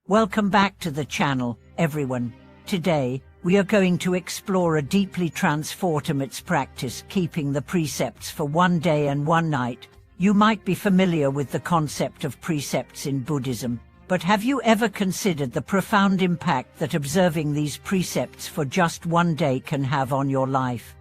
Welcome back to the channel, everyone. Today, we are going to explore a deeply transformative practice, keeping the precepts for one day and one night. You might be familiar with the concept of precepts in Buddhism, but have you ever considered the profound impact that observing these precepts for just one day can have on your life?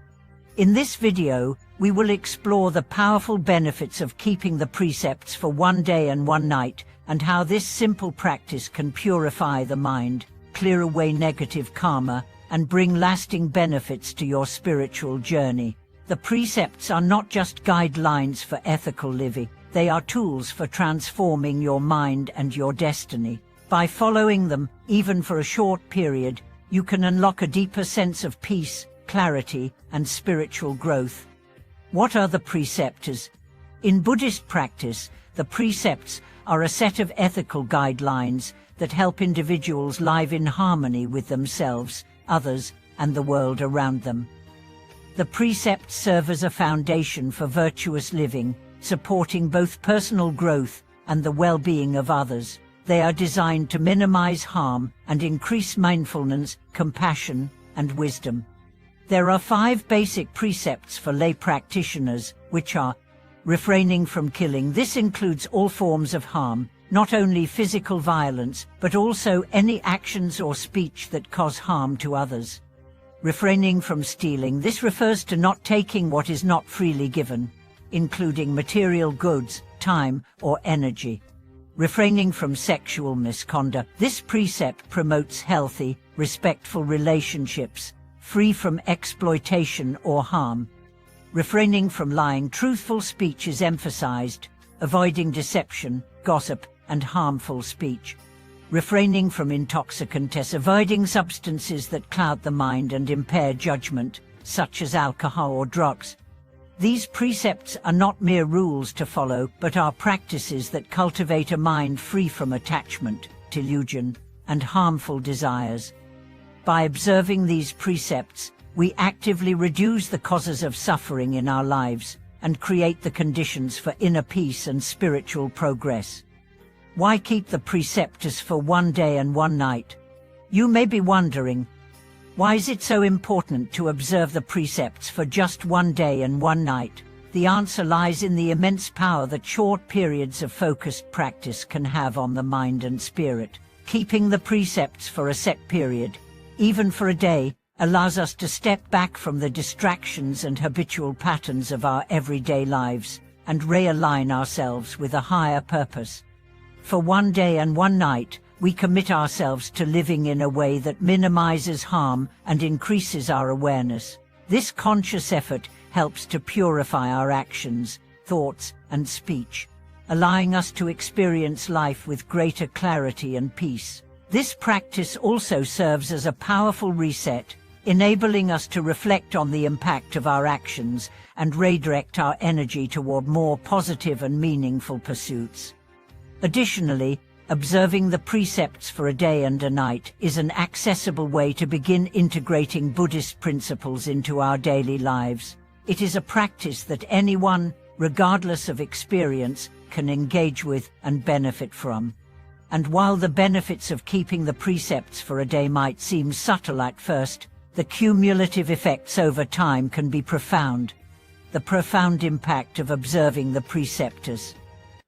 In this video, we will explore the powerful benefits of keeping the precepts for one day and one night, and how this simple practice can purify the mind, clear away negative karma, and bring lasting benefits to your spiritual journey. The precepts are not just guidelines for ethical living, they are tools for transforming your mind and your destiny. By following them, even for a short period, you can unlock a deeper sense of peace, clarity, and spiritual growth. What are the precepts? In Buddhist practice, the precepts are a set of ethical guidelines that help individuals live in harmony with themselves, others, and the world around them. The precepts serve as a foundation for virtuous living, supporting both personal growth and the well-being of others. They are designed to minimize harm and increase mindfulness, compassion, and wisdom. There are 5 basic precepts for lay practitioners, which are refraining from killing. This includes all forms of harm, not only physical violence, but also any actions or speech that cause harm to others. Refraining from stealing. This refers to not taking what is not freely given, including material goods, time, or energy. Refraining from sexual misconduct. This precept promotes healthy, respectful relationships, free from exploitation or harm. Refraining from lying. Truthful speech is emphasized, avoiding deception, gossip, and harmful speech. Refraining from intoxicants. Avoiding substances that cloud the mind and impair judgment, such as alcohol or drugs. These precepts are not mere rules to follow, but are practices that cultivate a mind free from attachment, delusion, and harmful desires. By observing these precepts, we actively reduce the causes of suffering in our lives and create the conditions for inner peace and spiritual progress. Why keep the precepts for one day and one night? You may be wondering, why is it so important to observe the precepts for just one day and one night? The answer lies in the immense power that short periods of focused practice can have on the mind and spirit. Keeping the precepts for a set period, even for a day, allows us to step back from the distractions and habitual patterns of our everyday lives and realign ourselves with a higher purpose. For one day and one night, we commit ourselves to living in a way that minimizes harm and increases our awareness. This conscious effort helps to purify our actions, thoughts, and speech, allowing us to experience life with greater clarity and peace. This practice also serves as a powerful reset, enabling us to reflect on the impact of our actions and redirect our energy toward more positive and meaningful pursuits. Additionally, observing the precepts for a day and a night is an accessible way to begin integrating Buddhist principles into our daily lives. It is a practice that anyone, regardless of experience, can engage with and benefit from. And while the benefits of keeping the precepts for a day might seem subtle at first, the cumulative effects over time can be profound. The profound impact of observing the precepts.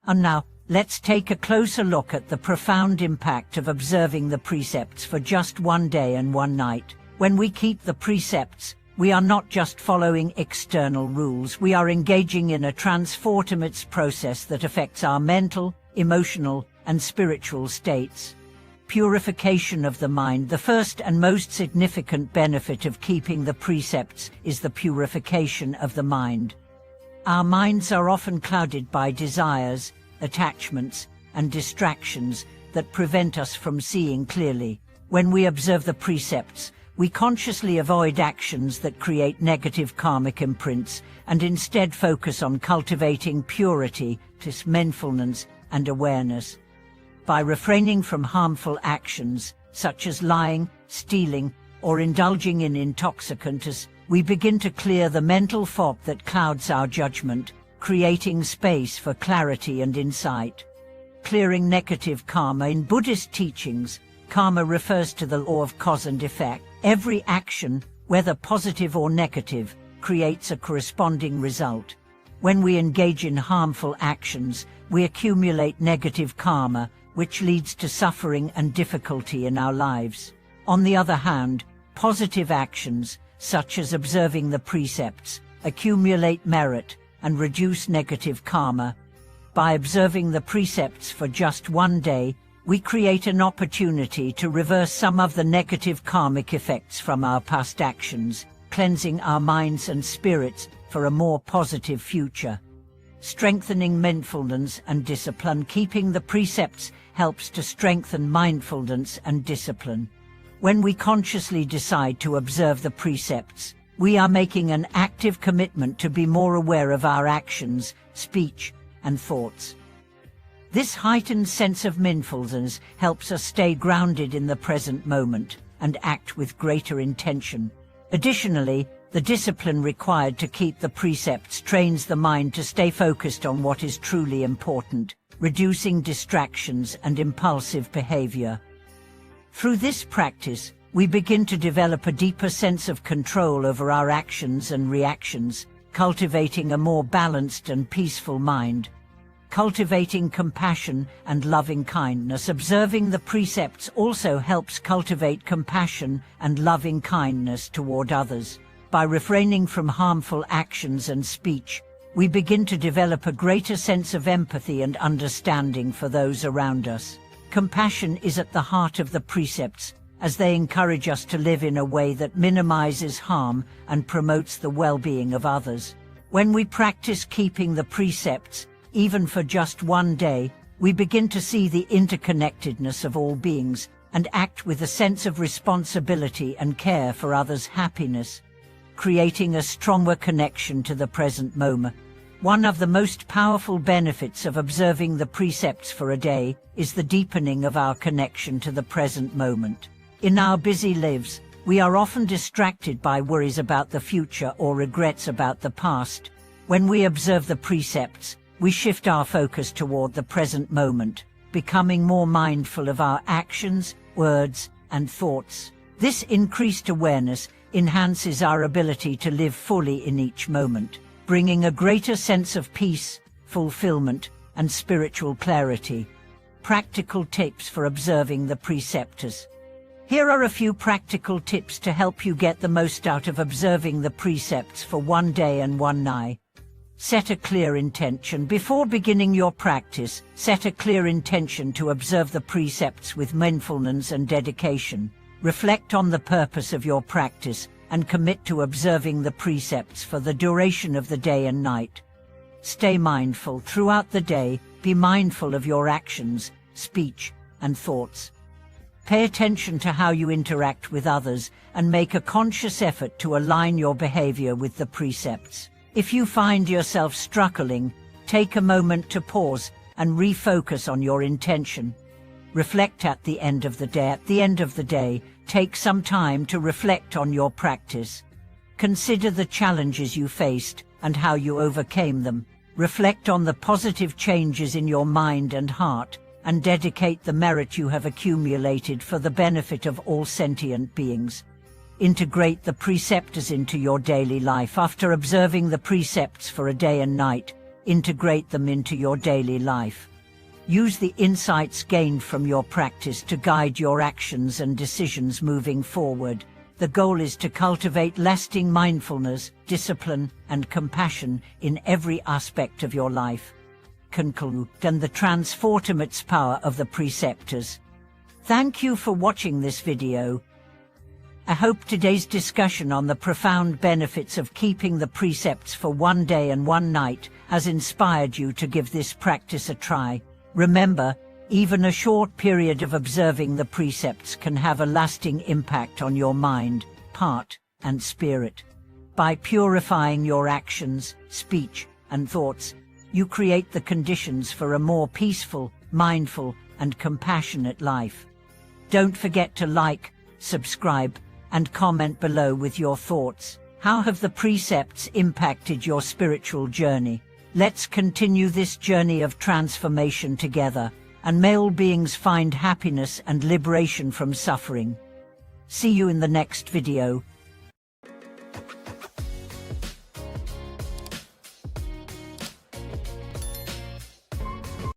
And now, let's take a closer look at the profound impact of observing the precepts for just one day and one night. When we keep the precepts, we are not just following external rules, we are engaging in a transformative process that affects our mental, emotional, and spiritual states. Purification of the mind. The first and most significant benefit of keeping the precepts is the purification of the mind. Our minds are often clouded by desires, attachments, and distractions that prevent us from seeing clearly. When we observe the precepts, we consciously avoid actions that create negative karmic imprints and instead focus on cultivating purity, mindfulness, and awareness. By refraining from harmful actions, such as lying, stealing, or indulging in intoxicants, we begin to clear the mental fog that clouds our judgment, creating space for clarity and insight. clearing negative karma. In Buddhist teachings, karma refers to the law of cause and effect. Every action, whether positive or negative, creates a corresponding result. When we engage in harmful actions, we accumulate negative karma, which leads to suffering and difficulty in our lives. On the other hand, positive actions, such as observing the precepts, accumulate merit and reduce negative karma. By observing the precepts for just one day, we create an opportunity to reverse some of the negative karmic effects from our past actions, cleansing our minds and spirits for a more positive future. Strengthening mindfulness and discipline. Keeping the precepts helps to strengthen mindfulness and discipline. When we consciously decide to observe the precepts, we are making an active commitment to be more aware of our actions, speech, and thoughts. This heightened sense of mindfulness helps us stay grounded in the present moment and act with greater intention. Additionally, the discipline required to keep the precepts trains the mind to stay focused on what is truly important, reducing distractions and impulsive behavior. Through this practice, we begin to develop a deeper sense of control over our actions and reactions, cultivating a more balanced and peaceful mind. Cultivating compassion and loving kindness. Observing the precepts also helps cultivate compassion and loving kindness toward others. By refraining from harmful actions and speech, we begin to develop a greater sense of empathy and understanding for those around us. Compassion is at the heart of the precepts, as they encourage us to live in a way that minimizes harm and promotes the well-being of others. When we practice keeping the precepts, even for just one day, we begin to see the interconnectedness of all beings and act with a sense of responsibility and care for others' happiness, creating a stronger connection to the present moment. One of the most powerful benefits of observing the precepts for a day is the deepening of our connection to the present moment. In our busy lives, we are often distracted by worries about the future or regrets about the past. When we observe the precepts, we shift our focus toward the present moment, becoming more mindful of our actions, words, and thoughts. This increased awareness enhances our ability to live fully in each moment, bringing a greater sense of peace, fulfillment, and spiritual clarity. Practical tips for observing the precepts. Here are a few practical tips to help you get the most out of observing the precepts for one day and one night. Set a clear intention. Before beginning your practice, set a clear intention to observe the precepts with mindfulness and dedication. Reflect on the purpose of your practice and commit to observing the precepts for the duration of the day and night. Stay mindful throughout the day. Be mindful of your actions, speech, and thoughts. Pay attention to how you interact with others and make a conscious effort to align your behavior with the precepts. If you find yourself struggling, take a moment to pause and refocus on your intention. Reflect at the end of the day. At the end of the day, take some time to reflect on your practice. Consider the challenges you faced and how you overcame them. Reflect on the positive changes in your mind and heart, and dedicate the merit you have accumulated for the benefit of all sentient beings. Integrate the precepts into your daily life. After observing the precepts for a day and night, integrate them into your daily life. Use the insights gained from your practice to guide your actions and decisions moving forward. The goal is to cultivate lasting mindfulness, discipline, and compassion in every aspect of your life. Conclude and the transformative power of the precepts. Thank you for watching this video. I hope today's discussion on the profound benefits of keeping the precepts for one day and one night has inspired you to give this practice a try. Remember, even a short period of observing the precepts can have a lasting impact on your mind, heart, and spirit. By purifying your actions, speech, and thoughts, you create the conditions for a more peaceful, mindful, and compassionate life. Don't forget to like, subscribe, and comment below with your thoughts. How have the precepts impacted your spiritual journey? Let's continue this journey of transformation together. and may all beings find happiness and liberation from suffering. See you in the next video.